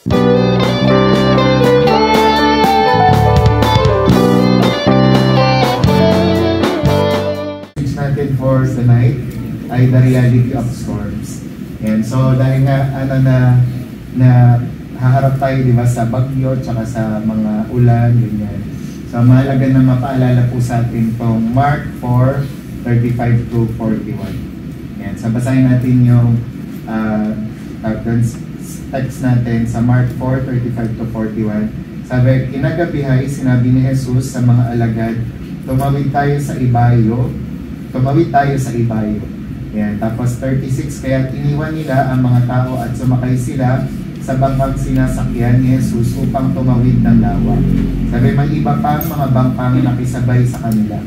Natin for tonight ay the reality of storms. And so dahil nga na haharap tayo, di ba, sa bagyo tsaka sa mga ulan, ganyan. So mahalaga na mapaalala po sa atin itong Mark 4:35 to 41. Yan. So basahin natin yung text natin sa Mark 4:35 to 41. Sabi, kinagabihay, sinabi ni Jesus sa mga alagad, tumawid tayo sa ibayo. Yan. Tapos 36, kaya iniwan nila ang mga tao at sumakay sila sa bangkang sinasakyan ni Jesus upang tumawid ng lawa. Sabi, may iba pang mga bangkang nakisabay sa kanila.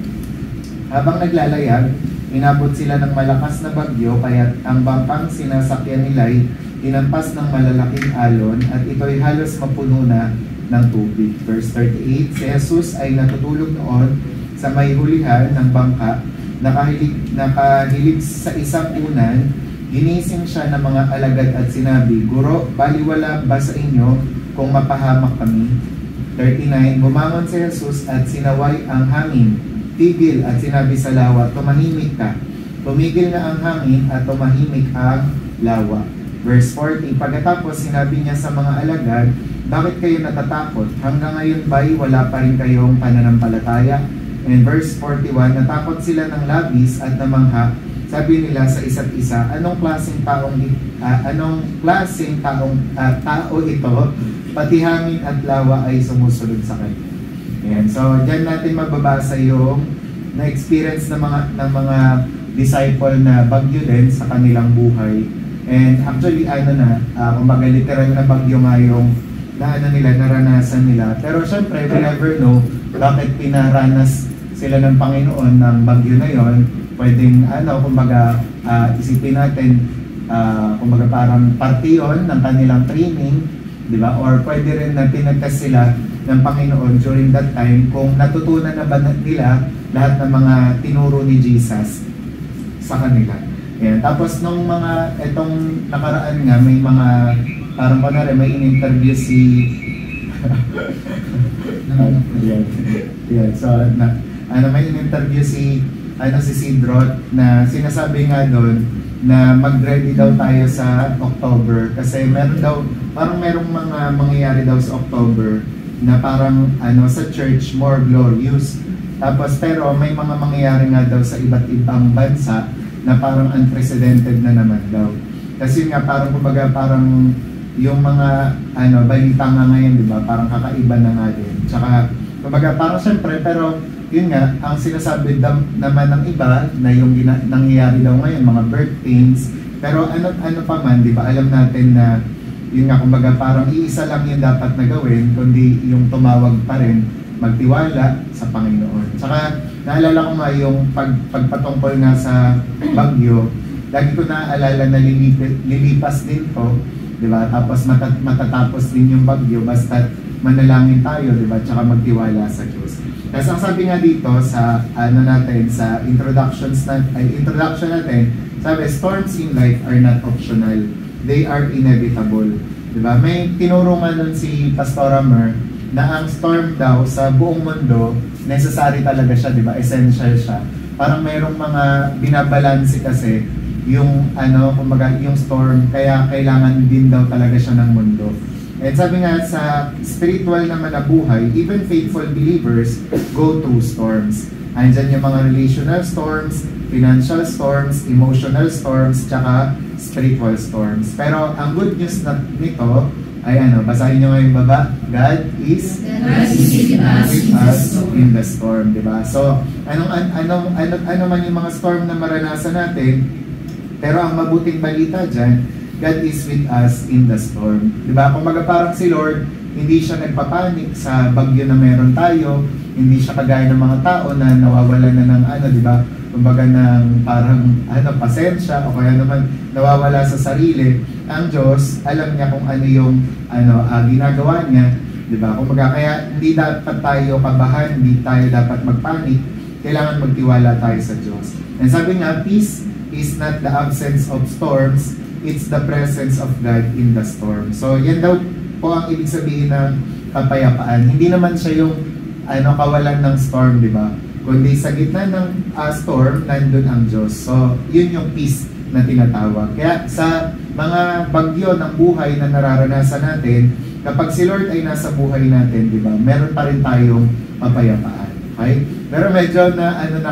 Habang naglalayag, inabot sila ng malakas na bagyo, kaya ang bangkang sinasakyan nila ay tinampas ng malalaking alon at ito'y halos mapuno na ng tubig. Verse 38, si Jesus ay natutulog noon sa may hulihan ng bangka. Nakahilig sa isang unan, ginising siya ng mga alagad at sinabi, Guro, baliwala ba sa inyo kung mapahamak kami? 39, bumangon si Jesus at sinaway ang hangin, tigil at sinabi sa lawa, tumahimik ka. Tumigil na ang hangin at tumahimik ang lawa. Verse 40, pagkatapos sinabi niya sa mga alagad, bakit kayo natatakot? Hanggang ngayon ba'y wala pa rin kayong pananampalataya? And verse 41, natakot sila ng labis at namangha. Sabi nila sa isa't isa, anong klaseng tao ito? Pati hangin at lawa ay sumusunod sa kanya. Ayan. So, diyan natin mababasa yung na-experience ng mga disciple na bagyo din sa kanilang buhay. And actually, kumbaga literal na bagyo nga yung naranasan nila. Pero syempre, we never know bakit pinaranas sila ng Panginoon ng bagyo na yon. Pwedeng kumbaga isipin natin kumbaga parang parte yun ng kanilang training, di ba? Or pwede rin na pinagkas sila ng Panginoon during that time kung natutunan na ba nila lahat ng mga tinuro ni Jesus sa kanila. Yan. Tapos nung etong nakaraan nga, may mga parang may in-interview si yan. So may in-interview si Sidrot na sinasabi nga doon na mag-ready daw tayo sa October kasi merong mga mangyayari daw sa October na parang sa church more glorious. Tapos pero may mga mangyayari nga daw sa iba't ibang bansa na parang unprecedented na naman daw. Kasi nga parang yung mga balita nga ngayon, di ba? Parang kakaiba na nga din. Tsaka kumbaga parang syempre, pero yun nga, ang sinasabi naman ng iba na yung nangyayari daw ngayon, mga birth pains, pero ano pa man, di ba, alam natin na yun nga, kumbaga parang iisa lang yung dapat na gawin, kundi yung tumawag pa rin, magtiwala sa Panginoon. Tsaka naalala ko nga yung pagpatungkol nga sa bagyo, lagi ko naaalala na lilipas din to, di ba, tapos matatapos din yung bagyo, basta manalangin tayo, di ba, tsaka magtiwala sa Diyos. Kasi ang sabi nga dito sa sa introduction natin, sabi, storms in life are not optional. They are inevitable. Diba? May tinuro nga nun si Pastor Mer na ang storm daw sa buong mundo, necessary talaga siya, diba? Essential siya. Parang mayroong mga binabalanse kasi yung kumbaga yung storm, kaya kailangan din daw talaga siya ng mundo. And sabi nga sa spiritual naman na buhay, even faithful believers go through storms. Andyan yung mga relational storms, financial storms, emotional storms, tsaka spiritual storms. Pero ang good news nito ay basahin nyo ngayong baba, God is with us in the storm, diba? So, ano man yung mga storm na maranasan natin, pero ang mabuting balita dyan, God is with us in the storm. Diba? Kung parang si Lord, hindi siya nagpapanik sa bagyo na meron tayo, hindi siya kagaya ng mga tao na nawawalan na ng diba? Kumbaga ng parang pasensya o kaya naman nawawala sa sarili. Ang Diyos, alam niya kung ano yung ginagawa niya, diba? Kumbaga kaya hindi dapat tayo kabahan, hindi tayo dapat magpanik, kailangan magtiwala tayo sa Diyos. And sabi nga, peace is not the absence of storms, it's the presence of God in the storm. So yan daw po ang ibig sabihin ng kapayapaan. Hindi naman siya yung kawalan ng storm, di ba? Kundi sa gitna ng storm, nandun ang Diyos. So, yun yung peace na tinatawag. Kaya sa mga bagyo ng buhay na nararanasan natin, kapag si Lord ay nasa buhay natin, di ba, meron pa rin tayong kapayapaan. Okay? Pero medyo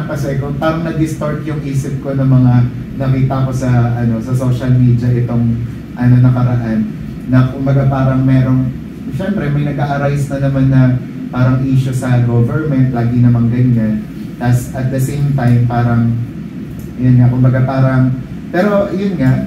kasi kung parang na-distort yung isip ko ng mga nakita ko sa social media itong nakaraan, na kumbaga parang merong, syempre may nag-a-arise na naman na parang issue sa government, lagi namang ganyan. Tas at the same time, parang, yun nga, kumbaga parang, pero yun nga,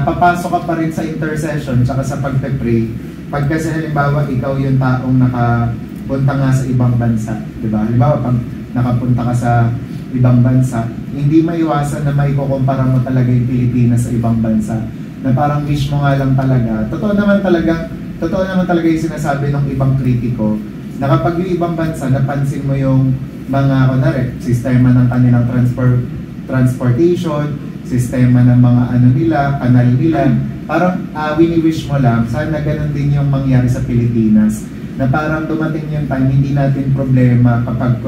papasok ka pa rin sa intercession tsaka sa pagpe-pray. Pag kasi halimbawa, ikaw yung taong nakapunta nga sa ibang bansa, di ba? Halimbawa, pag nakapunta ka sa ibang bansa, hindi maiwasan na maikukumpara mo talaga yung Pilipinas sa ibang bansa. Na parang wish mo nga lang talaga. Totoo naman talaga yung sinasabi ng ibang kritiko, na kapag yung ibang bansa, napansin mo yung mga, sistema ng kanilang transportation, sistema ng mga kanal nila, parang wini-wish mo lang, sana ganun din yung mangyari sa Pilipinas. Na parang dumating yung time, hindi natin problema kapag,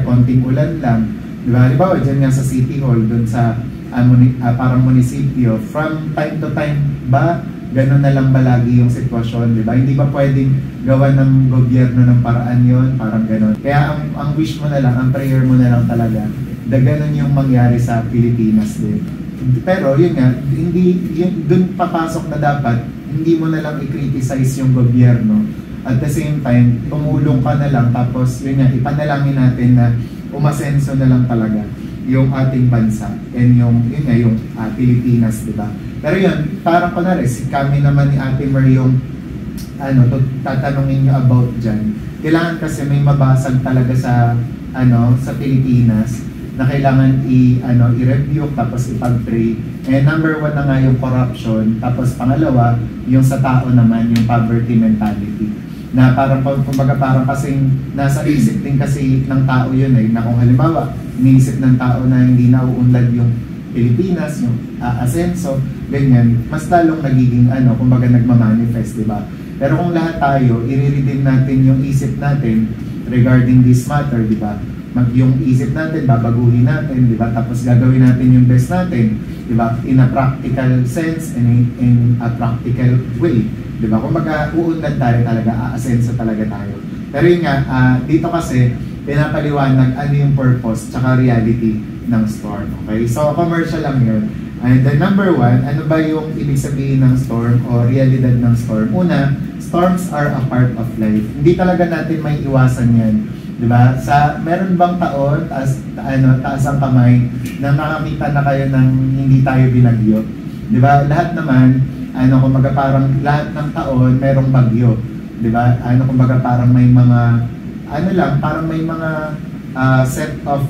konting ulan lang. Diba? Halimbawa, dyan nga sa City Hall, dun sa parang munisipyo, from time to time ba, ganun na lang ba lagi yung sitwasyon, di ba? Hindi ba pwedeng gawa ng gobyerno ng paraan yon, parang ganun. Kaya ang wish mo na lang, ang prayer mo na lang talaga, na ganun yung mangyari sa Pilipinas din. Pero yun nga, dun papasok na dapat, hindi mo na lang i-criticize yung gobyerno. At the same time, tumulong ka na lang, tapos yun nga, ipanalangin natin na umasenso na lang talaga yung ating bansa and yung Pilipinas, di ba? Pero yun, parang kami naman ni Ate Mer yung tatanungin nyo about dyan. Kailangan kasi may mabasag talaga sa Pilipinas na kailangan i-review tapos ipag-pray. And number 1 na nga yung corruption, tapos pangalawa, yung sa tao naman, yung poverty mentality. Na parang kumbaga parang kasing nasa isip din kasi ng tao yun na kung halimbawa, iniisip ng tao na hindi nauunlad yung Pilipinas, yung asenso, ganyan, mas lalong nagiging kumbaga nagmamanifest, di ba? Pero kung lahat tayo, i-redeem natin yung isip natin regarding this matter, di ba? Yung isip natin, babaguhin natin, di ba? Tapos gagawin natin yung best natin, di ba? In a practical sense and in a practical way, di ba? Kumbaga, uunlad tayo talaga, aasenso talaga tayo. Pero yun nga, dito kasi, pinapaliwanag ano yung purpose tsaka reality ng storm. Okay? So, commercial lang yun. And then number 1, ano ba yung ibig sabihin ng storm o realidad ng storm? Una, storms are a part of life. Hindi talaga natin may iwasan yan. Diba? Meron bang taon, taas ang kamay, na makakita na kayo ng hindi tayo binagyo? Diba? Lahat naman, kumbaga parang lahat ng taon, merong bagyo. Diba? Kumbaga parang may mga parang may mga set of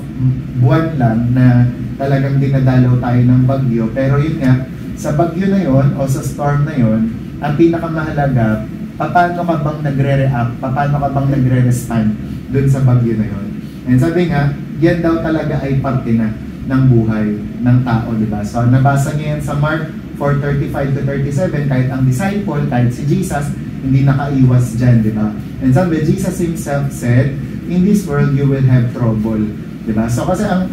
buwan lang na talagang dinadalaw tayo ng bagyo. Pero yun nga, sa bagyo na yon o sa storm na yon, ang pinakamahalaga, paano ka bang nagre-react, paano ka bang nagre-respond dun sa bagyo na yon. And sabi nga, yan daw talaga ay parte na ng buhay ng tao, di ba? So nabasa niyo yan sa Mark 4:35-37, kahit ang disciple, kahit si Jesus, hindi nakaiwas dyan, di ba? And sabi, Jesus himself said, in this world you will have trouble, di ba? So kasi ang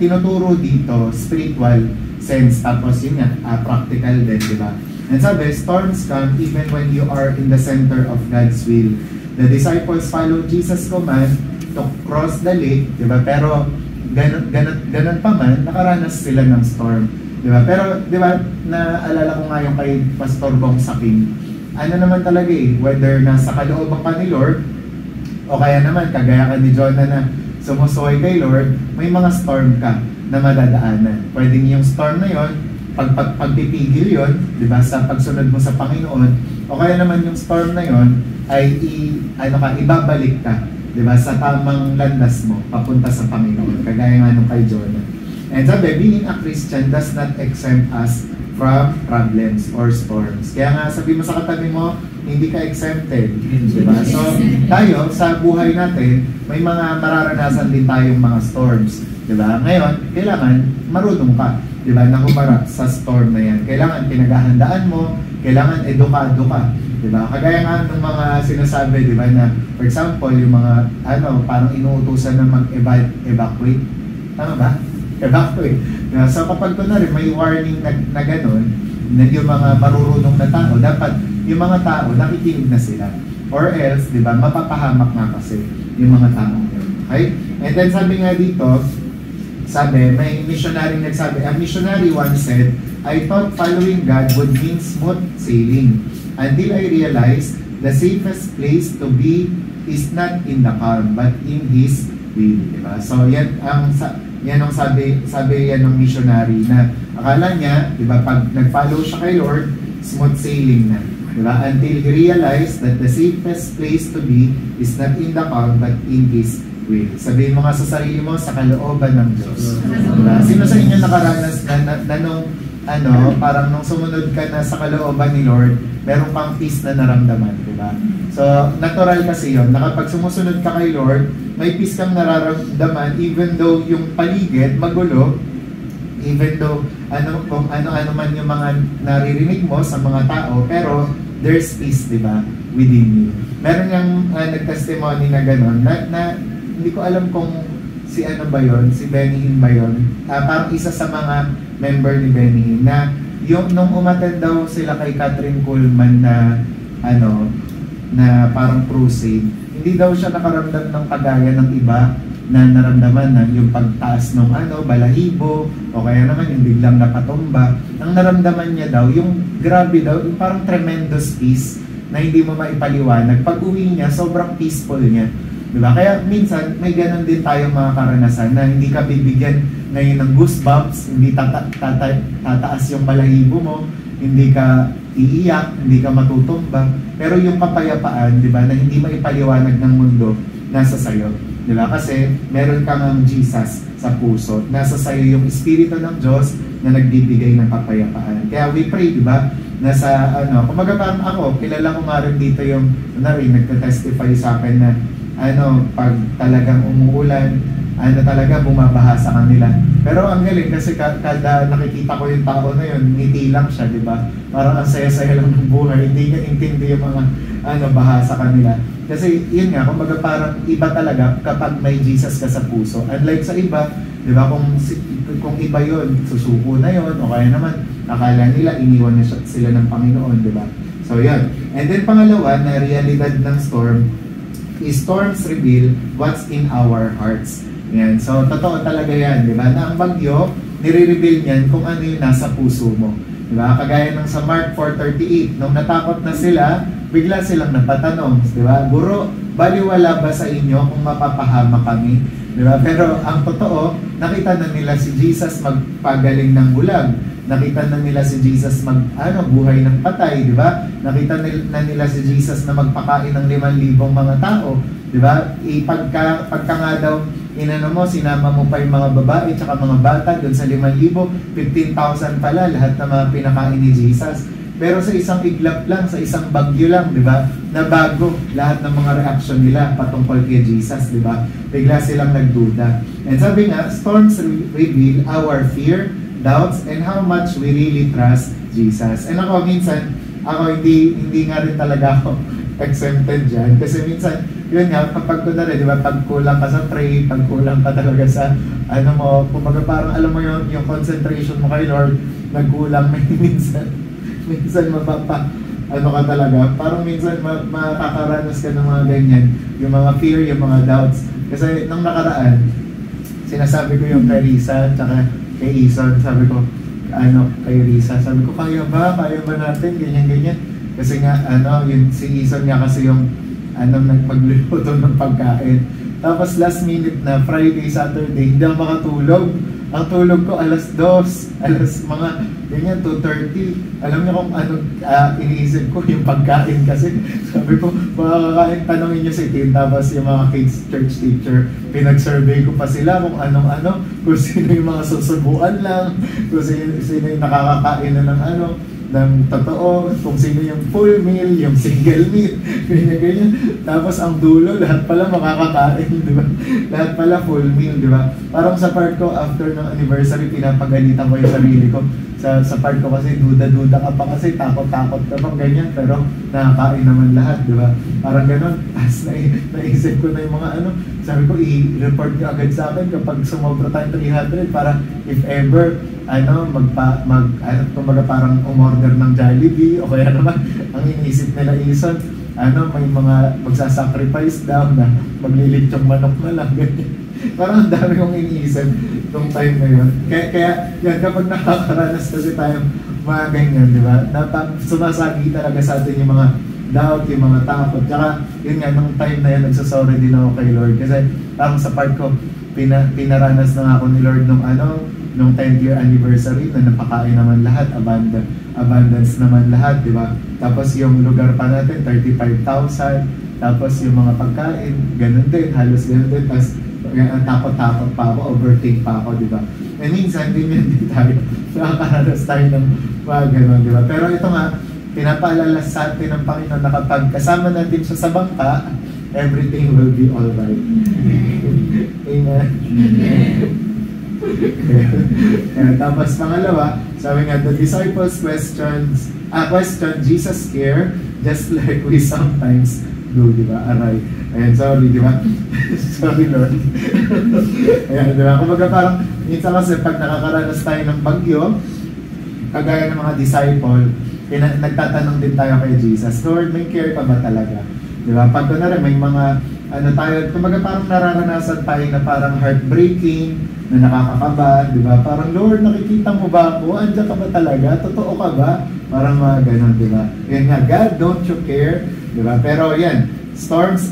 tinuturo dito, spiritual sense, tapos yun nga, practical din, di ba? And sabi, storms come even when you are in the center of God's will. The disciples followed Jesus' command to cross the lake, di ba? Pero ganun pa man, nakaranas sila ng storm, di ba? Pero, di ba, naalala ko nga yung kay Pastor Bong Saking, naman talaga whether nasa kalooban ka ni Lord, o kaya naman, kagaya ka ni Jonah na sumusuway kay Lord, may mga storm ka na madadaanan. Pwedeng yung storm na yon, pagpipigil yon, di ba, sa pagsunod mo sa Panginoon, o kaya naman yung storm na yon ay ibabalik ka, di ba, sa tamang landas mo, papunta sa Panginoon, kagaya nga nung kay Jonah. And sabi, being a Christian does not exempt us from problems or storms. Kaya nga, sabi mo sa katabi mo, hindi ka exempted. Diba? So, tayo, sa buhay natin, may mga mararanasan din tayong mga storms. Diba? Ngayon, kailangan marunong ka, diba, na humarap sa storm na yan. Kailangan pinaghahandaan mo, kailangan edukado ka Di ba? Kagaya nga ng mga sinasabi, di ba, na for example, yung mga parang inuutusan na mag-evacuate. Tama ba? Evacuate. Diba? So kapag kunwari may warning na gano'n, na yung mga marurunong na tao, dapat yung mga tao nakikinig na sila. Or else, di ba, mapapahamak nga kasi yung mga tao yun. Okay? And then sabi nga dito, may missionary nagsabi, a missionary once said, I thought following God would mean smooth sailing until I realized the safest place to be is not in the calm but in His will. Diba? So yan ang sabi yan ng missionary na akala niya, diba, pag nag-follow siya kay Lord, smooth sailing na. Diba? Until he realized that the safest place to be is not in the calm but in His will. Sabihin mo nga sa sarili mo, sa kalooban ng Diyos. Diba? Sino sa inyo nakaranas na nung parang nung sumunod ka na sa kalooban ni Lord, meron pang peace na naramdaman, di ba? So, natural kasi yun, na kapag sumusunod ka kay Lord, may peace kang nararamdaman even though yung paligid magulo, even though kung ano man yung mga naririnig mo sa mga tao, pero there's peace, di ba, within you. Meron yung nag-testimony na gano'n, na hindi ko alam kung si Benny Hinn ba yun? Parang isa sa mga member ni Benny Hinn na yung nung umattend daw sila kay Catherine Kuhlman na na parang crusade, hindi daw siya nakaramdam ng kagaya ng iba na naramdaman na yung pagtaas ng balahibo o kaya naman yung biglang nakatumba. Ang naramdaman niya daw, yung grabe daw, yung parang tremendous peace na hindi mo maipaliwanag. Pag uwi niya, sobrang peaceful niya. Diba? Kaya minsan, may ganun din tayong mga karanasan na hindi ka bibigyan ngayon ng goosebumps, hindi tataas yung balahibo mo, hindi ka iiyak, hindi ka matutumba, pero yung kapayapaan, diba, na hindi maipaliwanag ng mundo, nasa sayo. Diba? Kasi meron kang ang Jesus sa puso. Nasa sayo yung Espiritu ng Diyos na nagbibigay ng kapayapaan. Kaya we pray, diba, nasa kumaga parang ako, kilala ko nga rin dito yung nagka-testify sa akin na pag talagang umuulan, talaga bumabaha sa kanila. Pero ang galing kasi kada nakikita ko yung tao na yun, ngiti lang siya, di ba? Parang ang saya-saya lang ng buhay, hindi niya intindi yung mga baha sa kanila. Kasi yun nga, kumbaga parang iba talaga kapag may Jesus ka sa puso. Unlike sa iba, di ba, kung iba yun, susuko na yun, o kaya naman, akala nila iniwan na sila ng Panginoon, di ba? So yun. And then pangalawa, na realidad ng storm, storms reveal what's in our hearts. Yan. So, totoo talaga yan, di ba? Na ang bagyo, nire-reveal niyan kung ano yung nasa puso mo. Di ba? Kagaya ng sa Mark 4:38, nung natakot na sila, bigla silang napatanong, di ba? Guro, baliwala ba sa inyo kung mapapahama kami? Di ba? Pero ang totoo, nakita na nila si Jesus magpagaling ng bulag. Nakita na nila si Jesus buhay ng patay, di ba? Nakita na nila si Jesus na magpakain ng 5,000 mga tao, di ba? Pagka nga daw, sinama mo pa yung mga babae tsaka mga bata doon sa 5,000, 15,000 pala lahat na mga pinakain ni Jesus. Pero sa isang iglap lang, sa isang bagyo lang, di ba? Nabago lahat ng mga reaction nila patungkol kay Jesus, di ba? Bigla silang nagduda. And sabi nga, storms reveal our fear, doubts, and how much we really trust Jesus. And ako minsan, hindi nga rin talaga ako exempted dyan. Kasi minsan, yun nga, kapag ko na rin, di ba, pag kulang ka sa pray, pag kulang ka talaga sa, kumbaga parang alam mo yung concentration mo kay Lord, nagkulang, minsan ka talaga, parang minsan makakaranas ka ng mga ganyan, yung mga fear, yung mga doubts. Kasi nung nakaraan, sinasabi ko yung kay Risa, tsaka kay Ison, sabi ko, kay Risa, sabi ko, kaya ba natin, ganyan. Kasi nga, yung si Ison nga kasi yung, magluluto ng pagkain. Tapos last minute na, Friday, Saturday, hindi ako makatulog. Ang tulog ko, alas 2, mga, ganyan, 2:30. Alam niyo kung iniisip ko, yung pagkain kasi. Sabi ko, makakakain, tanongin niyo si Tim, tapos yung mga kids church teacher, pinag-survey ko pa sila kung anong kung sino yung mga susubuan lang, kung sino yung nakakakain na ng totoo, kung sino yung full meal, yung single meal, ganyan. Tapos ang dulo, lahat pala makakakain, di ba? Lahat pala full meal, di ba? Parang sa part ko, after ng anniversary, pinapagalitan ko yung sarili ko. sa part ko kasi duda-duda ka pa kasi, takot-takot ka pa, ganyan, pero nakakain naman lahat, di ba? Parang ganun, as naisip ko na yung mga ano, sabi ko, i-report nyo agad sa akin kapag sumobra tayong 300 para if ever, kumbaga parang umorder ng Jollibee o kaya naman, ang iniisip nila Ison, may mga magsasacrifice daw na maglilitsong manok na lang, ganyan. Parang ang dami kong iniisip nung time na yun. Kaya yan, kapag nakakaranas kasi tayong mga ganyan, di ba? Sumasagi talaga sa atin yung mga doubt, yung mga takot. Tsaka, yun nga, nung time na yan, nagsasorry din ako kay Lord. Kasi parang sa part ko, pinaranas na nga ako ni Lord nung 10th year anniversary na napakain naman lahat, abundance naman lahat, di ba? Tapos yung lugar pa natin, 35,000. Tapos yung mga pagkain, ganun din, halos ganun din. Tapos takot-takot pa ako, overthink pa ako, di ba? E minsan, ganyan din tayo. Nakakaranas tayo ng mga ganun, di ba? Pero ito nga, pinapaalala sa atin ng Panginoon na kapag kasama natin siya sa bangka, everything will be alright. Amen. Tapos pangalawa, sabi nga, the disciples question Jesus care just like we sometimes do, di ba? Aray. Ayan, sorry, di ba? Sorry, Lord. Ayan, di ba? Kumbaga parang, minsan kasi pag nakakaranas tayo ng bagyo, kagaya ng mga disciple, nagtatanong din tayo kay Jesus, Lord, may care pa ba talaga? Di ba? Pag na rin, may mga, tayo, kumbaga parang nararanasan tayo na parang heartbreaking, na nakakakaba, di ba? Parang, Lord, nakikita mo ba ako? Andiyan ka ba talaga? Totoo ka ba? Parang mga ganun, di ba? Yan nga, God, don't you care? Di ba? Pero yan, storms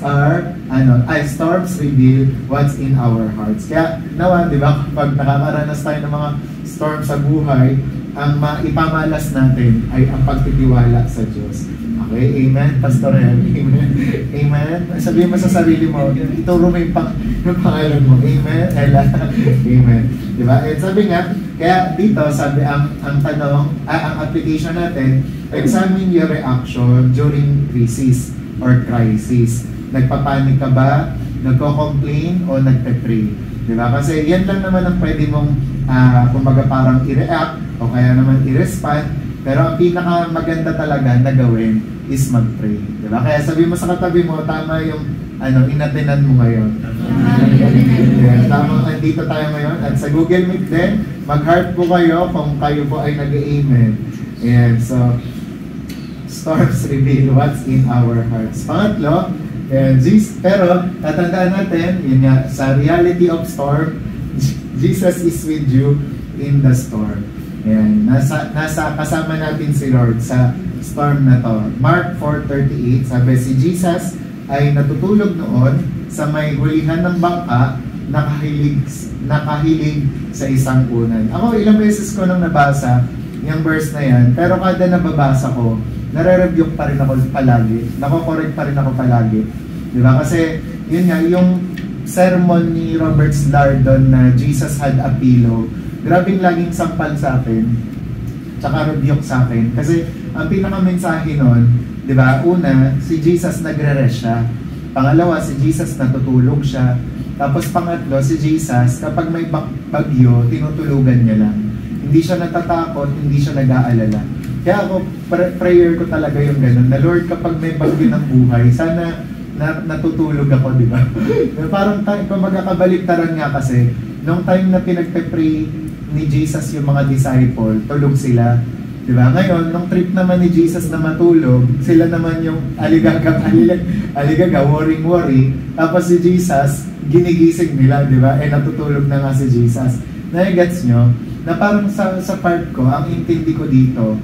reveal what's in our hearts. Kaya naman, di ba, kapag nakakaranas tayo ng mga storms sa buhay, ang maipamalas natin ay ang pagtitiwala sa Diyos. Okay, amen, Pastor Hel. Amen. Amen. Sabihin mo sa sarili mo, ituro mo yung pangalan mo. Amen. Ella. Amen. Di ba? And sabi nga, kaya dito, sabi ang tanong, ang application natin, examine your reaction during crisis or crisis. Nagpapanik ka ba? Nagko-complain o nagpe-pray? Di ba? Kasi yan lang naman ang pwede mong kumbaga parang i-react o kaya naman i-respond. Pero ang pinaka maganda talaga na gawin is mag-pray. Di ba? Kaya sabi mo sa katabi mo, tama yung inatinan mo ngayon. Yeah, tama, andito tayo ngayon. At sa Google Meet din, mag-heart po kayo kung kayo po ay nag-amen. And so, storms reveal what's in our hearts. Pangatlo, pero tatandaan natin, yun nga, sa reality of storm, Jesus is with you in the storm. Ayan, nasa kasama natin si Lord sa storm na to. Mark 4:38, sabi si Jesus ay natutulog noon sa may hulihan ng bangka, nakahilig sa isang unan. Ako ilang beses ko nang nabasa yung verse na yan, pero kada nababasa ko, nare-rebuke pa rin ako palagi, nako-correct pa rin ako palagi. Diba? Kasi yun nga, yung sermon ni Robert Slardon na Jesus had a pillow, grabing laging sampal sa akin, tsaka rebuke sa akin. Kasi ang pinaka-mensahe nun, di ba, una, si Jesus nagre-rest siya. Pangalawa, si Jesus natutulog siya. Tapos pangatlo, si Jesus, kapag may bagyo, tinutulugan niya lang. Hindi siya natatakot, hindi siya nag-aalala. Kaya ako, prayer ko talaga yung ganun, na Lord, kapag may bagyo ng buhay, sana natutulog ako, di ba? Parang magkakabaliktaran nga kasi, nung time na pinagpe-pray ni Jesus yung mga disciple, tulog sila. Diba? Ngayon, nung trip naman ni Jesus na matulog, sila naman yung aligaga, worry. Tapos si Jesus, ginigising nila, diba? Natutulog na nga si Jesus. Nai-gets nyo? Na parang sa part ko, ang intindi ko dito,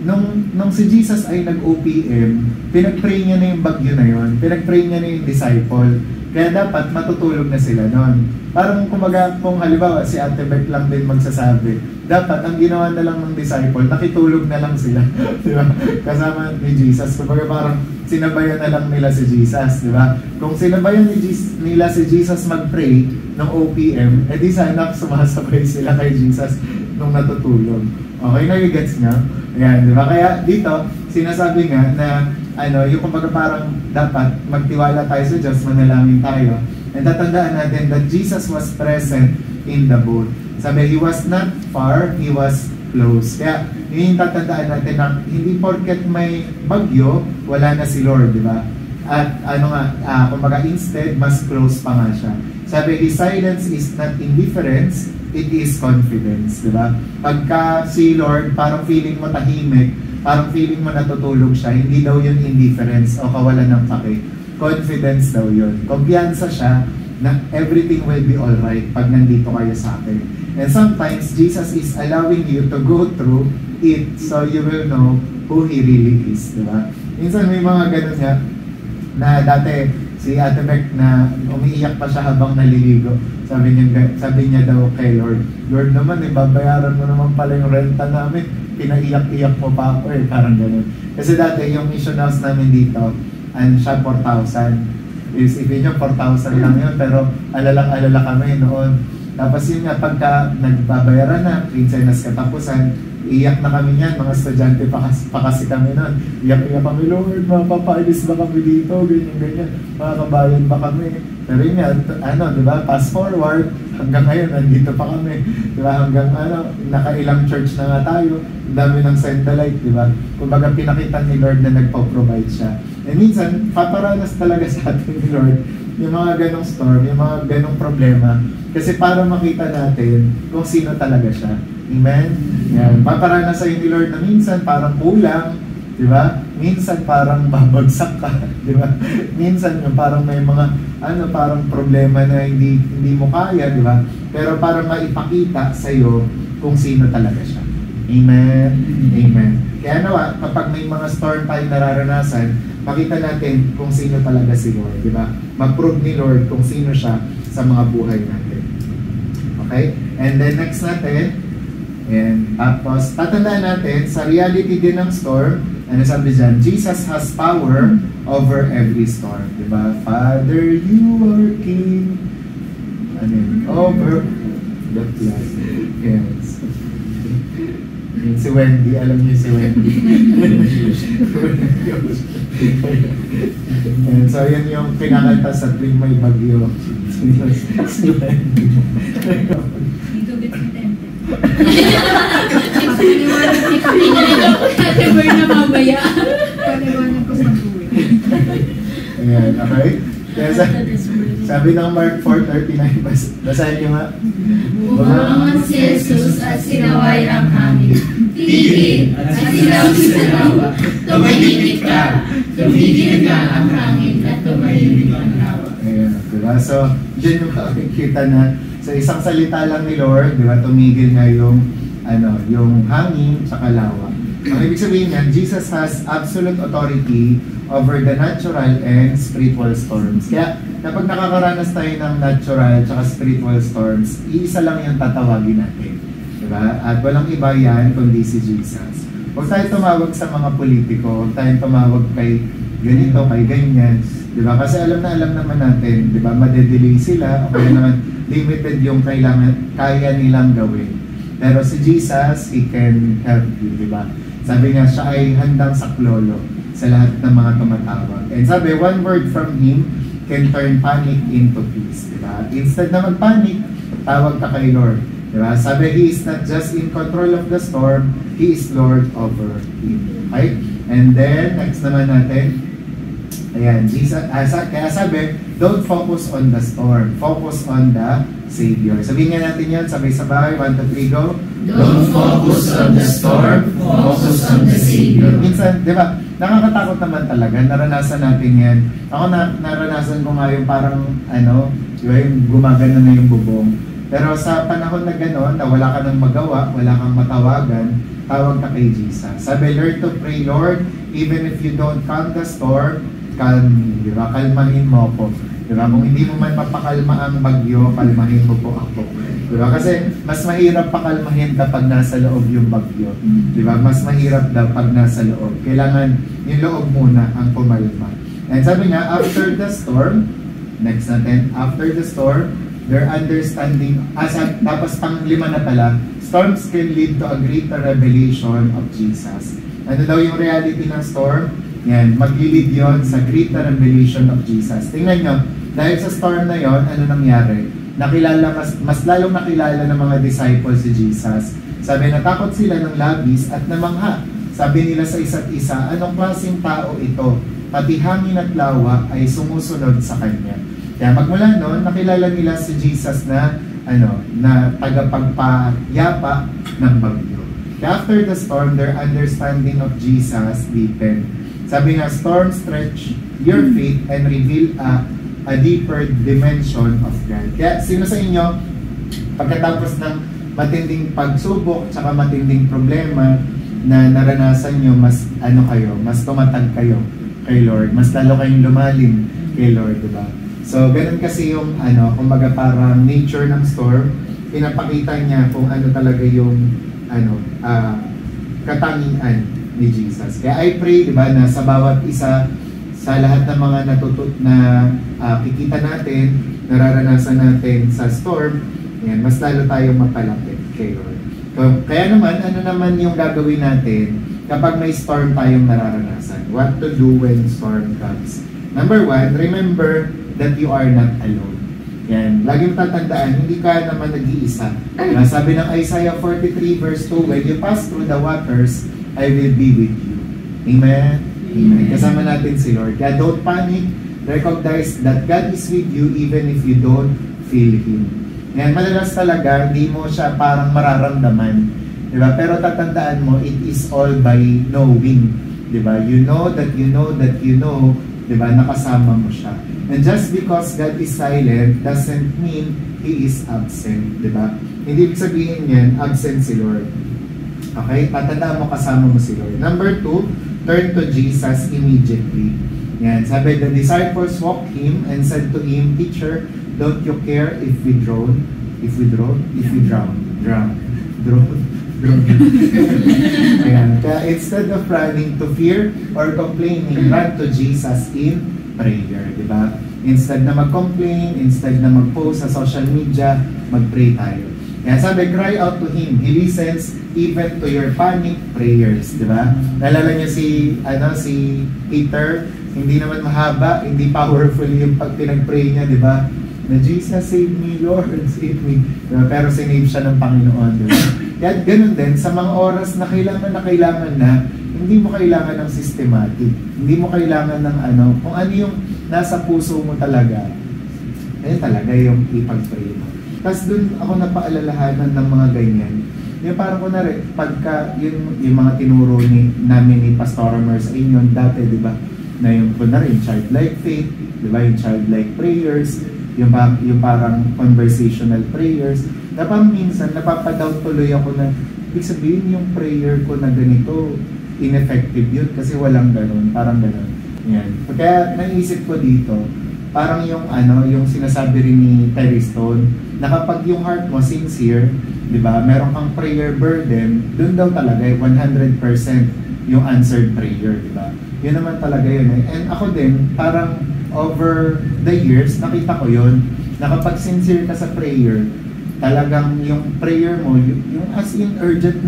nung si Jesus ay nag-OPM, pinag-pray niya na yung bagyo na yun, pinag-pray niya na yung disciple. Kaya dapat matutulog na sila nun. Parang kumbaga kung halimbawa si Ate Beck lang din magsasabi, dapat ang ginawa na lang ng disciple, nakitulog na lang sila. Diba? Kasama ni Jesus. Kumbaga parang sinabayan na lang nila si Jesus. Diba? Kung sinabayan nila si Jesus mag-pray ng OPM, edi sana sumasabay sila kay Jesus nung natutulog. Okay, nag-gets nyo? Ayan, diba? Kaya dito, sinasabi nga na yung kumbaga parang dapat magtiwala tayo sa Diyos, manalangin tayo. And tatandaan natin that Jesus was present in the boat. Sabi, He was not far, He was close. Kaya yun yung tatandaan natin na hindi porket may bagyo, wala na si Lord, di ba? At kumbaga instead, mas close pa nga siya. Sabi, His silence is not indifference, it is confidence, di ba? Pagka si Lord, parang feeling mo tahimik, parang feeling mo natutulog siya, hindi daw yun indifference o kawalan ng pake. Confidence daw yun. Kumpiyansa siya na everything will be alright pag nandito kayo sa akin. And sometimes, Jesus is allowing you to go through it so you will know who He really is, di ba? Minsan may mga ganun nga, na dati si Ate Beck na umiiyak pa siya habang naliligo. Sabi niya daw kay Lord, Lord naman, babayaran mo naman pala yung renta namin. Pinaiyak-iyak mo pa ako parang ganun. Kasi dati yung mission house namin dito, siya 4,000. Isipin nyo, 4,000 lang yun, pero alalang-alala kami noon. Tapos yun nga, pagka nagbabayaran na, Quincenas katapusan, iyak na kami niyan, mga estudyante pa kasi kami noon. Iyak-iyak kami, Lord, mapapailis ba kami dito? Ganyan-ganyan. Makakabayan ba kami? Pero yun nga, di ba? Fast forward, hanggang ngayon, nandito pa kami. Di ba? Hanggang nakailang church na nga tayo. Ang dami ng Sendalite, di ba? Kumbaga, pinakita ni Lord na nagpo-provide siya. And minsan, paparanas talaga sa atin ni Lord yung mga ganong storm, yung mga ganong problema. Kasi para makita natin kung sino talaga siya. Amen? Yan. Paparanas sa'yo ni Lord na minsan parang kulang, di ba? Minsan parang babagsak ka, di ba? Minsan yung parang may mga parang problema na hindi mo kaya, di ba? Pero para maipakita sa'yo kung sino talaga siya. Amen? Amen. Kaya nawa, kapag may mga storm tayo nararanasan, makita natin kung sino talaga si Lord, di ba? Mag-prove ni Lord kung sino siya sa mga buhay natin. Okay? And then next natin, and tapos, tatandaan natin, sa reality din ng storm, ano sabi dyan? Jesus has power over every storm. Diba? Father, you are King. Over the flood. Yes. Si Wendy, alam niyo si Wendy. And so, yan yung pinakanta sa tuwing may bagyo. Si Wendy. Paliwanag na mamaya. Paliwanag ko sa buhay. Ayan, okay? Kaya sabi ng Mark 4:39, basahin niyo nga. Bumangon si Jesus at sinaway ang hangin. Tigil at silaw sa lawa. Tumahimik ka. Tumigil ka ang hangin at tumahimik ang lawa. Ayan, diba? So, dyan yung makikita na sa isang salita lang ni Lord, di ba, tumigil nga yung hangin sa lawa. Ang ibig sabihin niyan, Jesus has absolute authority over the natural and spiritual storms. Kaya, kapag nakakaranas tayo ng natural at spiritual storms, iisa lang yung tatawagin natin. Di ba? At walang iba yan kundi si Jesus. Huwag tayo tumawag sa mga politiko, huwag tayo tumawag kay ganito, kay ganyan. Di ba? Kasi alam naman natin, di ba, madedelay sila, o kaya naman limited yung kaya nilang gawin. Pero si Jesus, He can help you, di ba? Sabi nga, siya ay handang saklolo sa lahat ng mga tumatawag. And sabi, one word from Him can turn panic into peace, di ba? Instead na mag-panic, tawag ka kay Lord. Di ba? Sabi, He is not just in control of the storm, He is Lord over Him. Okay? And then, next naman natin, ayan, Jesus, kaya sabi, don't focus on the storm, focus on the Savior. Sabihin nga natin yan, sabay-sabay, 1, 2, 3, go. Don't focus on the storm, focus on the Savior. Minsan, di ba, nakakatakot naman talaga, naranasan natin yan. Ako naranasan ko nga yung parang, di ba, yung gumagana na yung bubong. Pero sa panahon na gano'n, na wala ka nang magawa, wala kang matawagan, tawag ka kay Jesus. Sabi, learn to pray, Lord, even if you don't calm the storm, calm me, di ba? Kalmahin mo ako. Di ba? Kung hindi mo man mapakalma ang bagyo, kalmahin mo po ako. Di ba? Kasi mas mahirap pakalmahin kapag nasa loob yung bagyo. Di ba? Mas mahirap daw pag nasa loob. Kailangan yung loob muna ang pumalma. And sabi nga, after the storm, next natin, after the storm, their understanding, tapos pang-5 na pala, storms can lead to a greater revelation of Jesus. Ano daw yung reality ng storm? Yan, mag-lead yon sa greater revelation of Jesus. Tingnan nyo, dahil sa storm na yon, ano nangyari? Mas lalong nakilala ng mga disciples si Jesus. Sabi, natakot sila ng labis at namangha. Sabi nila sa isa't isa, anong klaseng tao ito? Pati hangin at lawa ay sumusunod sa kanya. Kaya magmula noon, nakilala nila si Jesus na tagapagpayapa ng bagyo. Kaya after the storm, their understanding of Jesus deepened. Sabi nga, storm stretch your faith and reveal a deeper dimension of God. Kaya sino sa inyo, pagkatapos ng matinding pagsubok tsaka matinding problema na naranasan nyo, mas tumatag kayo kay Lord, mas lalo kayong lumalim kay Lord, diba? So, ganun kasi yung, kumbaga parang nature ng storm, pinapakita niya kung ano talaga yung, katangian ni Jesus. Kaya I pray, diba, na sa bawat isa, sa lahat ng mga kikita natin, nararanasan natin sa storm, yan, mas lalo tayong mapalapit kay Lord. Kaya naman, ano naman yung gagawin natin kapag may storm tayong nararanasan? What to do when storm comes? Number 1, remember that you are not alone. Yan. Laging tatandaan, hindi ka naman nag-iisa. Sabi ng Isaiah 43 verse 2, when you pass through the waters, I will be with you. Amen? Amen. Kasama natin si Lord. Kaya don't panic. Recognize that God is with you even if you don't feel Him. Yan, madalas talaga, hindi mo siya parang mararamdaman. Diba? Pero tatandaan mo, it is all by knowing. Diba? You know that you know that you know, diba? Nakasama mo siya. And just because God is silent doesn't mean He is absent. Diba? Hindi ibig sabihin yan, absent si Lord. Okay? Tatandaan mo, kasama mo si Lord. Number 2, turn to Jesus immediately. Yan. Sabi, the disciples walked Him and said to Him, Teacher, don't you care if we drown? If we drown? Drown. Ayan. Kaya instead of running to fear or complaining, run to Jesus in prayer. Diba? Instead na mag-complain, instead na mag-post sa social media, mag-pray tayo. Kaya sabi, cry out to Him. He listens even to your panic prayers. Diba? Nalala niyo si Peter, hindi naman mahaba, hindi powerful yung pag pinag-pray niya, diba? Na Jesus, save me, Lord, save me. Diba? Pero sinave siya ng Panginoon. Diba? Kaya ganun din, sa mga oras na kailangan na, hindi mo kailangan ng systematic. Hindi mo kailangan ng kung ano yung nasa puso mo talaga, ayun talaga yung ipag-pray mo. Tapos dun ako napaalalahanan ng mga ganyan. Yung parang kunwari, pagka yung mga tinuro namin ni Pastor Mer sa inyo dati, diba? Na yung kunwari, yung childlike faith, diba? Yung childlike prayers, yung parang conversational prayers, na parang minsan napapadoubt tuloy ako na ibig sabihin yung prayer ko na ganito ineffective yun kasi walang ganun, parang ganun. Yan. Kaya naisip ko dito, parang yung sinasabi rin ni Terry Stone, na kapag yung heart mo sincere, di ba, meron kang prayer burden, dun daw talaga 100% yung answered prayer, di ba? Yun naman talaga yun eh. And ako din, parang over the years, nakita ko yun, na kapag sincere ka sa prayer, talagang yung prayer mo, yung as in urgent,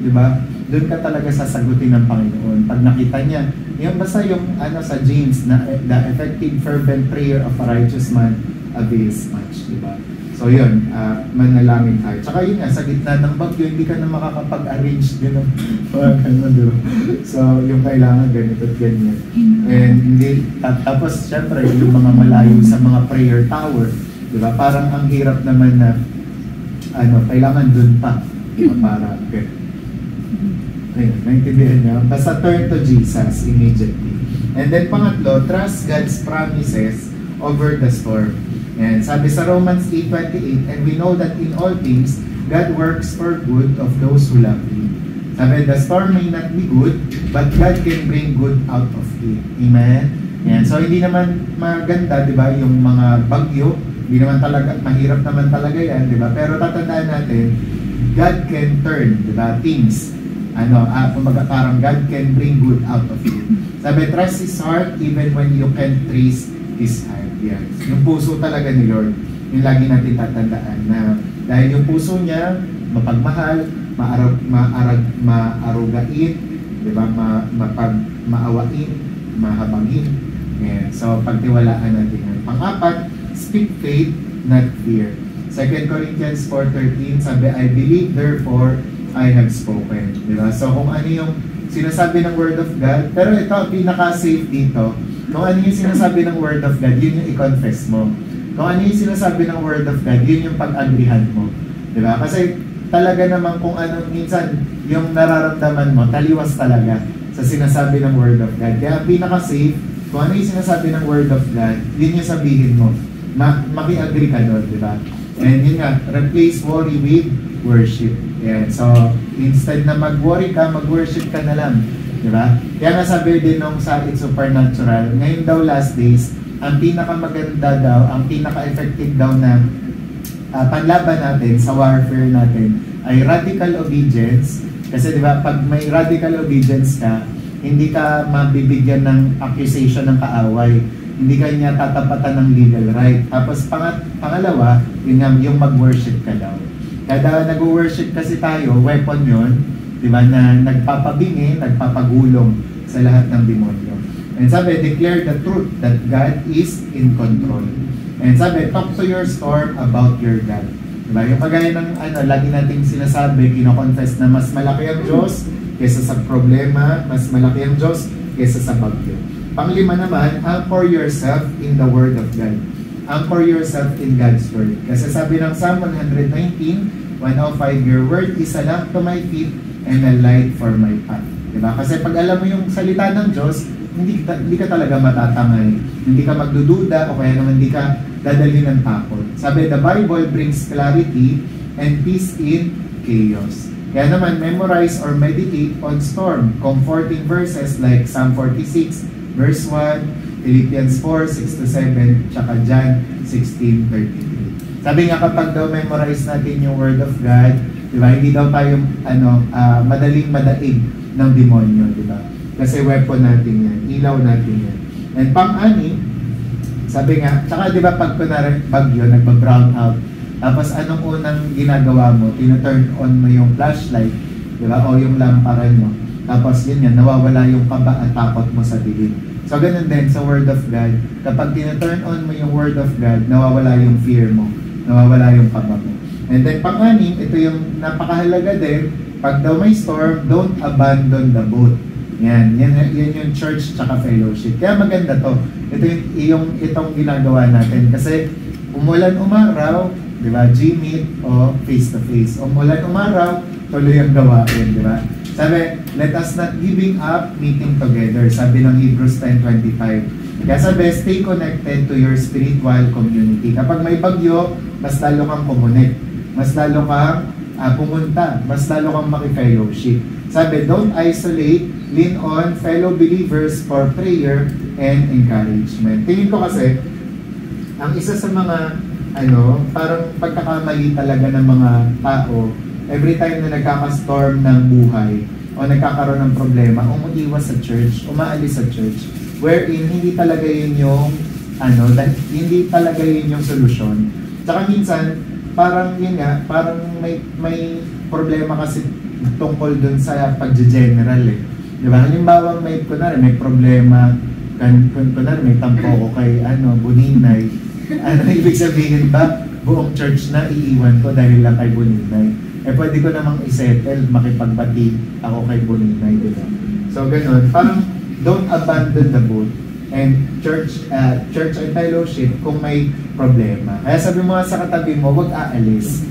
di ba? Doon ka talaga sasagutin ng Panginoon. Pag nakita niya, yung basta yung sa James, na the effective fervent prayer of a righteous man avails much, di ba? So yun, manalangin tayo. Tsaka yun nga, sa gitna ng bagyo, hindi ka na makakapag-arrange din ng diba? So yung kailangan ganito at ganyan. And hindi, tapos syempre, yung mga malayo sa mga prayer tower, di ba? Parang ang hirap naman na, kailangan dun pa, di ba? Para, okay. Ayun, naintindihan niya. Basta turn to Jesus immediately. And then pangatlo, trust God's promises over the storm. And sabi sa Romans 8:28, and we know that in all things, God works for good of those who love Him. Sabi, the storm may not be good, but God can bring good out of it. Amen? Yan. So hindi naman maganda, di ba, yung mga bagyo, hindi naman talaga, mahirap naman talaga yan, di ba? Pero tatandaan natin, God can turn, di ba, things. Kumbaga parang God can bring good out of it. Sabi, trust His heart even when you can't trace His hand. Yan. Yung puso talaga ni Lord, yung lagi natin tatandaan na dahil yung puso niya, mapagmahal, maarugain, di ba? Maawain, mahabagin. Yan. So, pagtiwalaan natin yan. Pang-apat, speak faith, not fear. 2 Corinthians 4:13, sabi, I believe, therefore, I have spoken. Diba? So, kung ano yung sinasabi ng Word of God, pero ito, pinaka-safe dito, kung ano yung sinasabi ng Word of God, yun yung i-confess mo. Kung ano yung sinasabi ng Word of God, yun yung pag-agrihan mo. Diba? Kasi talaga naman kung ano, minsan, yung nararamdaman mo, taliwas talaga sa sinasabi ng Word of God. Kaya pinaka-safe, kung ano yung sinasabi ng Word of God, yun yung sabihin mo. Maki-agree ka doon, di ba? And yun nga, replace worry with worship. Yeah. So, instead na mag-worry ka, mag-worship ka na lang. Di ba? Kaya nga sabi din nung sa It's Supernatural, ngayon daw last days, ang pinakamaganda daw, ang pinaka-effective daw na panlaban natin sa warfare natin ay radical obedience. Kasi di ba, pag may radical obedience ka, hindi ka mabibigyan ng accusation ng kaaway. Hindi ka niya tatapatan ng legal right. Tapos pangalawa, yun nga, yung mag-worship ka daw. Kada nag-worship kasi tayo, weapon yun, di ba, na nagpapabingi, nagpapagulong sa lahat ng demonyo. And sabi, declare the truth that God is in control. And sabi, talk to your storm about your God. Diba? Yung kagaya ng lagi nating sinasabi, kino-confess na mas malaki ang Diyos kesa sa problema, mas malaki ang Diyos kesa sa bagyo. Panglima naman, anchor yourself in the Word of God. Anchor yourself in God's Word. Kasi sabi ng Psalm 119, 105, your Word is a lamp to my feet and a light for my path. Diba? Kasi pag alam mo yung salita ng Diyos, hindi ka talaga matatangay. Hindi ka magdududa o kaya naman hindi ka dadali ng takot. Sabi, the Bible brings clarity and peace in chaos. Kaya naman, memorize or meditate on storm, comforting verses like Psalm 46, verse 1, Philippians 4, 6-7, tsaka John 16:33. Sabi nga kapag daw memorize natin yung Word of God, di ba, hindi daw tayo madaling madaig ng demonyo, di ba? Kasi weapon natin yan, ilaw natin yan. And pang-ani, sabi nga, tsaka di ba pag kunwari bagyo, nagba-brown out, tapos anong unang ginagawa mo? Tino-turn on mo yung flashlight, di ba? O yung lamparan mo. Tapos yun yan, nawawala yung kaba at takot mo sa dilim. So ganun din sa Word of God, kapag tino-turn on mo yung Word of God, nawawala yung fear mo, nawawala yung kaba mo. And then pang-ani, ito yung napakahalaga din, pag daw may storm, don't abandon the boat. Yan yung church tsaka fellowship. Kaya maganda to. Ito itong ginagawa natin. Kasi umulan umaraw, di ba? G-meet o face-to-face. Umulan umaraw, tuloy ang gawain, di ba? Sabi, let us not giving up meeting together. Sabi ng Hebrews 10:25. Kaya sabi, stay connected to your spiritual community. Kapag may bagyo, mas lalo kang kumonect. Mas lalo kang pumunta. Mas lalo kang maki-fellowship. Sabi, don't isolate, lean on fellow believers for prayer and encouragement. Tingin ko kasi, ang isa sa mga, parang pagkakamali talaga ng mga tao, every time na nagkaka-storm ng buhay o nagkakaroon ng problema, umuiwas sa church, umaalis sa church, wherein hindi talaga yun yung, hindi talaga yun yung solusyon. Tsaka minsan, parang yun nga, parang may problema kasi tungkol dun sa pagje-general eh. Diba? Halimbawa may problema, kunwari may tampo ko kay Buninay. Ibig sabihin ba, buong church na iiwan ko dahil lang kay Buninay? Pwede ko namang isettle, makipagbati ako kay Buninay, diba? So ganun, parang don't abandon the boat and church and fellowship kung may problema. Kaya sabi mo sa katabi mo, huwag aalis.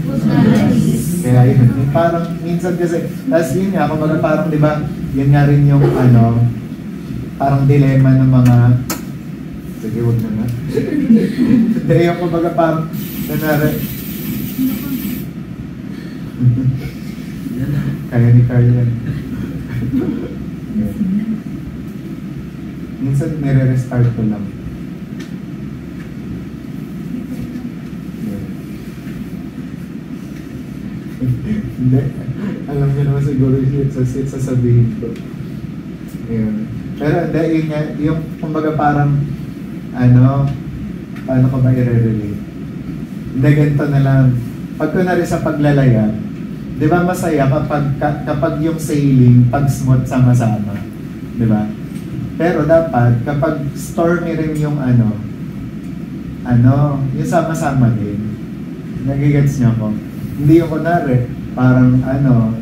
Kaya yun, parang minsan kasi, tapos yun nga, kumbaga parang diba, yun nga rin yung parang dilema ng mga, sige, huwag na nga. Dahil yung kumbaga parang, kaya ni Carl yan. Minsan nire-restart ko lang. Hindi. Alam niyo naman siguro yung sasabihin ko. Ayan. Pero hindi, yung kumbaga parang paano ko ba i-relate? Hindi, ganito na lang. Pag kunwari sa paglalaya, di ba masaya kapag yung sailing, pag smooth sama-sama? Di ba? Pero dapat, kapag stormy rin yung yung sama-sama din. Nagigets niyo ako? Hindi yung kunwari, parang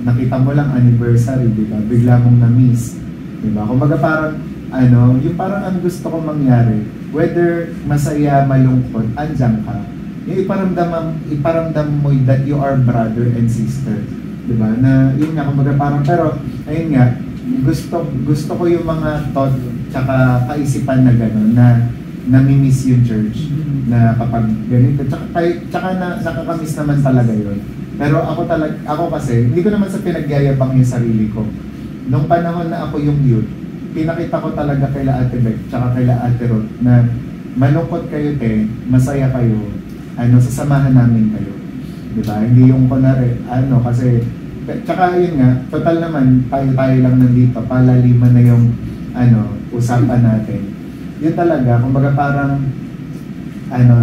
nakita mo lang anniversary, di ba? Bigla mong na-miss. Di ba? Kumbaga parang, yung parang ang gusto ko mangyari, whether masaya, malungkot, andyan ka. Yung iparamdam mo that you are brother and sister. Di ba? Na, yun nga, kumbaga parang, pero, ayun nga, gusto ko yung mga thought, tsaka kaisipan na gano'n, na nami-miss yung church na kapag ganito, tsaka nakakamiss naman talaga yun. Pero ako kasi, hindi ko naman sa pinagyayabang yung sarili ko. Nung panahon na ako yung youth, pinakita ko talaga kay Ate Beck, tsaka kay Ate Ruth, na malungkot kayo masaya kayo, sasamahan namin kayo. Diba? Hindi yung kunwari, kasi, tsaka yun nga, total naman, tayo lang nandito, palaliman na yung, usapan natin. Yun talaga, kumbaga parang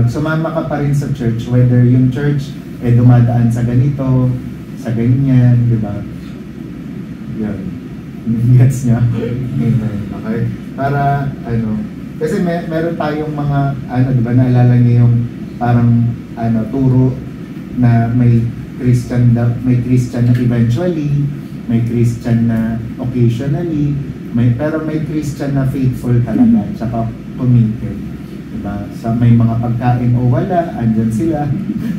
sumama ka pa rin sa church, whether yung church dumadaan sa ganito, sa ganyan, di ba? Yun. Gets niya? Okay? Para, kasi meron tayong mga, di ba, naalala niyo yung parang, turo na may Christian na eventually, may Christian na occasionally, pero may Christian na faithful talaga, tsaka committed. Diba? So, may mga pagkain o wala, andyan sila.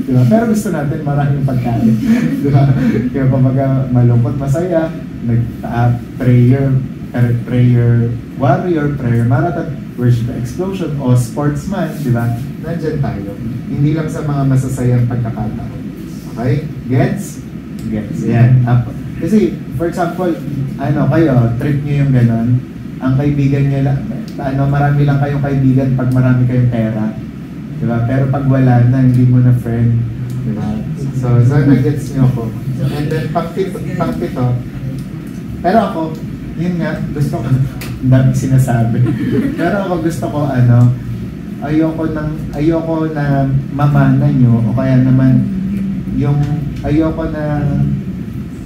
Diba? Pero gusto natin maraming pagkain. Diba? Kaya kumbaga malungkot, masaya, prayer warrior, prayer marathon, worship explosion, o sportsman, diba? Nandyan tayo. Hindi lang sa mga masasayang pagkakataon. Okay? Gets? Gets. Yan. Kasi, for example, kayo, trip nyo yung gano'n, ang kaibigan nyo lang, marami lang kayong kaibigan pag marami kayong pera. Diba? Pero pag wala na, hindi mo na friend. Diba? So nag-gets nyo ako. And then, pang-pito, pero ako, yun nga, gusto ko, dami sinasabi. Pero ako gusto ko, ayoko na mamana nyo, o kaya naman, ayoko na,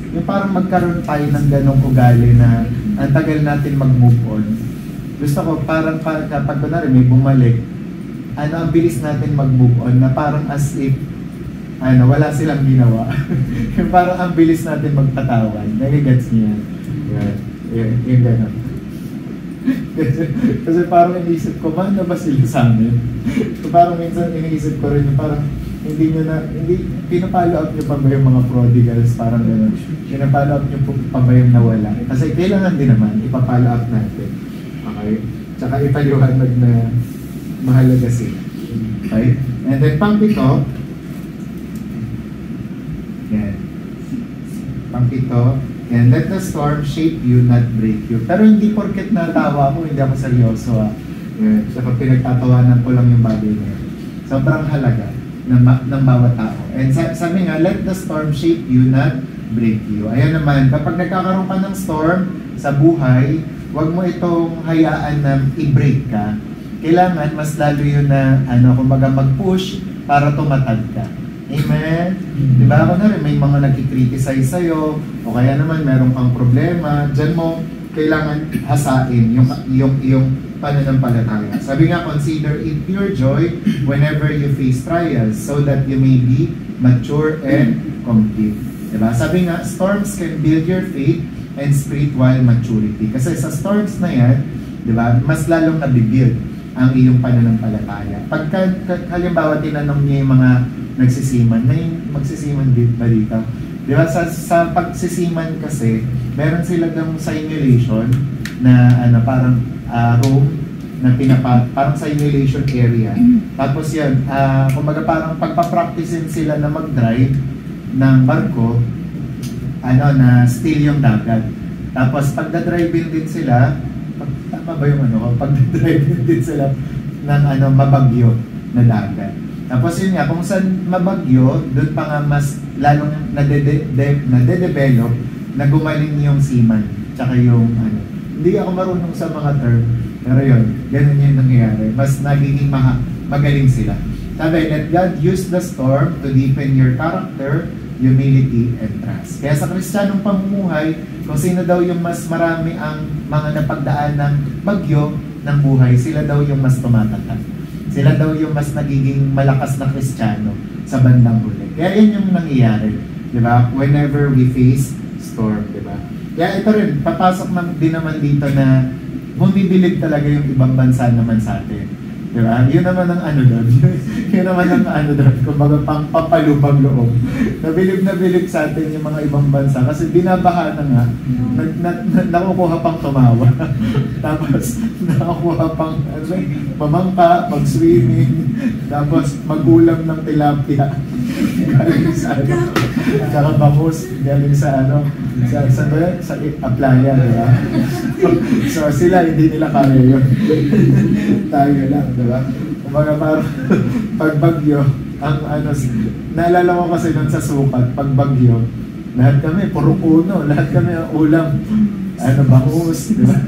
yung parang magkaroon tayo ng ganong ugali na ang tagal natin mag-move on. Gusto ko parang kapag kunwari may bumalik, ang bilis natin mag-move on na parang as if wala silang ginawa. Yung parang ang bilis natin magpatawan. Nagigets niya. Yung ganon. Kasi parang iniisip ko, paano ba sila sa amin? So parang minsan iniisip ko rin yung parang hindi pinapalo up nyo pa ba yung mga prodigals, parang gano'n. Pinapalo up nyo pa ba yung nawala? Kasi kailangan din naman, ipapalo up natin. Okay? Tsaka ipaliwanag na mahalaga sila. Okay? And then pang-pito, yan. Pang-pito, and let the storm shape you, not break you. Pero hindi porket natawa ako, hindi ako seryoso. Yan. Tsaka pinagtatawanan ko lang yung bagay na yan. Sobrang halaga ng bawat tao. And sabi nga, let the storm shape you, not break you. Ayan naman, kapag nagkakaroon ka ng storm sa buhay, huwag mo itong hayaan na i-break ka. Kailangan, mas lalo yun na, kumbaga mag-push para tumatag ka. Amen? Diba? Ako na rin, may mga nagkikriticize sa'yo, o kaya naman meron kang problema, dyan mo kailangan hasain yung pananampalataya. Sabi nga, consider it pure joy whenever you face trials so that you may be mature and complete. Diba? Sabi nga, storms can build your faith and spiritual maturity. Kasi sa storms na yan, diba, mas lalong nabibuild ang iyong pananampalataya. Pagka halimbawa tinanong niya yung mga nagsisiman, magsisiman ba dito? Diba, sa pagsisiman kasi, meron sila ng simulation na parang room na parang simulation area. Tapos yan, kumbaga parang pagpapracticein sila na mag-drive ng barko, na still yung dagat. Tapos pagdadrive din sila, tama ba yung pagdadrive din sila ng mabagyo na dagat. Tapos yun nga, kung saan mabagyo, doon pa nga mas lalong nade-develop na gumaling yung seaman, tsaka yung Hindi ako marunong sa mga term, pero yun, ganun yung nangyayari. Mas nagiging magaling sila. Sabi, let God use the storm to deepen your character, humility, and trust. Kaya sa Kristiyanong pamumuhay, kung sino daw yung mas marami ang mga napagdaan ng bagyo ng buhay, sila daw yung mas tumatatag. Sila daw yung mas nagiging malakas na Kristiyano sa bandang huli. Kaya yan yung nangyayari, di ba? Whenever we face storm, di ba? Kaya ito rin, papasok din naman dito na bumibilib talaga yung ibang bansa naman sa atin. Di ba? Yun naman ang ano doon. Yun naman ang ano doon. Kumbaga pang papalubag loob. Nabilib na bilib sa atin yung mga ibang bansa. Kasi binabaha na nga. Nakukuha pang tumawa. Tapos nakukuha pang mamangka, mag-swimming. Tapos magulam ng tilapia. Galing sa ano. Tsaka bangus. Galing sa ano. Sa playa. Diba? So sila hindi nila kaya yun. Tayo lang. Diba? Kumbaga parang pagbagyo, ang ano, naalala ko kasi nun sa sukat, pagbagyo, lahat kami, puro puno, lahat kami ang ulam, ano, bangus, diba?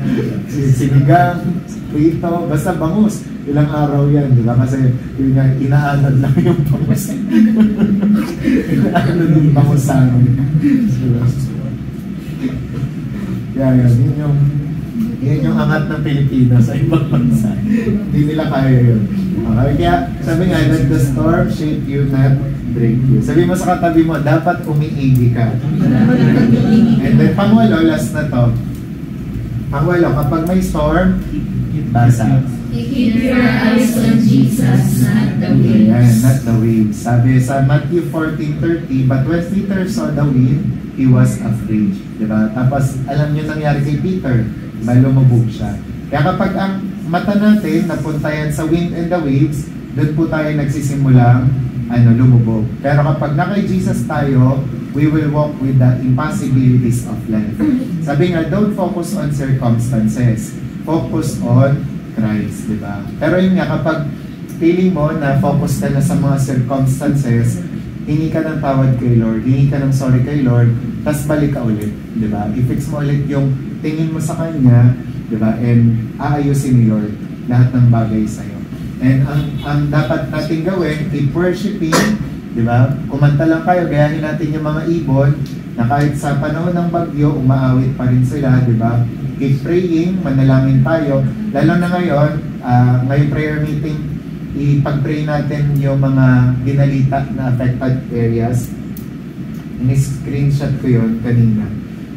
Sinigang, prito, basta bangus, ilang araw yan, diba? Kasi yun nga, inaanod lang yung bangus. Inaanod yung bangus sa amin. Diba? Yan yung angat ng Pilipinas sa ibang bansa. Hindi nila kaya yun. Okay, kaya sabi nga, let the storm shape you, not break you. Sabi mo sa katabi mo, dapat umiigi ka. And then, pangwalo, last na to. Pangwalo, kapag may storm, basa. Keep your eyes on Jesus, not the waves. Yan, not the waves. Sabi sa Matthew 14:30, but when Peter saw the wind, he was afraid. Diba? Tapos, alam niyo nangyari kay Peter, lumubog siya. Kaya kapag ang mata natin napunta yan sa wind and the waves, doon po tayo nagsisimulang lumubog. Pero kapag na kay Jesus tayo, we will walk with the impossibilities of life. Sabi nga, don't focus on circumstances. Focus on Christ, di ba? Pero yun nga, kapag feeling mo na focus ka na sa mga circumstances, hingi ka ng tawad kay Lord, hingi ka ng sorry kay Lord, tapos balik ka ulit, di ba? I-fix mo ulit yung tingin mo sa Kanya, di ba? And aayusin ni Lord lahat ng bagay sa'yo. And ang dapat natin gawin, keep worshiping, di ba? Kumanta lang kayo, gayahin natin yung mga ibon, na kahit sa panahon ng bagyo, umaawit pa rin sila, di ba? Keep praying, manalangin tayo. Lalo na ngayon, ngayong prayer meeting, ipag-pray natin yung mga binalita na affected areas. In-screenshot ko yun kanina.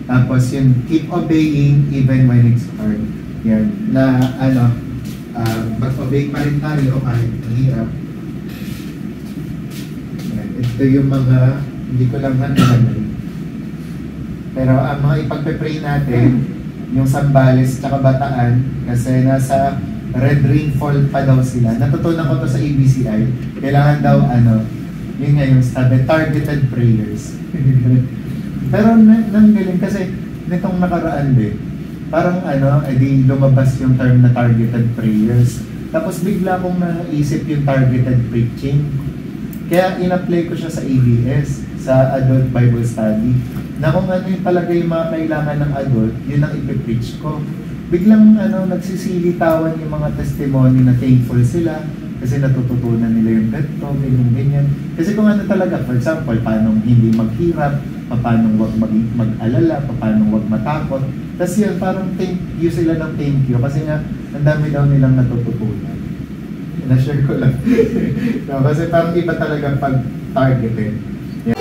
Tapos yun, keep obeying even when it's hard. Yan, na mag-obey pa rin tayo kahit mahirap. Yan, ito yung mga, hindi ko lang natin. Pero ang mga ipag-pray natin, yung Sambales tsaka Bataan, kasi nasa red rainfall pa daw sila. Natutunan ko to sa ABCI. Kailangan daw, yun nga yung sabi, targeted prayers. Pero nang galing kasi nitong nakaraan din, parang edi lumabas yung term na targeted prayers. Tapos bigla kong naisip yung targeted preaching. Kaya in-apply ko siya sa ABS, sa Adult Bible Study. Na kung ano yung talaga yung mga kailangan ng adult, yun ang ipipreach ko. Biglang nagsisilitawan yung mga testimony na thankful sila kasi natututunan nila yung ganito, ganyan. Kasi kung ano talaga, for example, paano hindi maghirap, paano wag mag-alala, paano wag matakot. Tapos yun, parang thank you sila ng thank you kasi nga, ang dami daw nilang natututunan. Na-share ko lang. No, kasi parang iba talaga pag targeted. Yeah.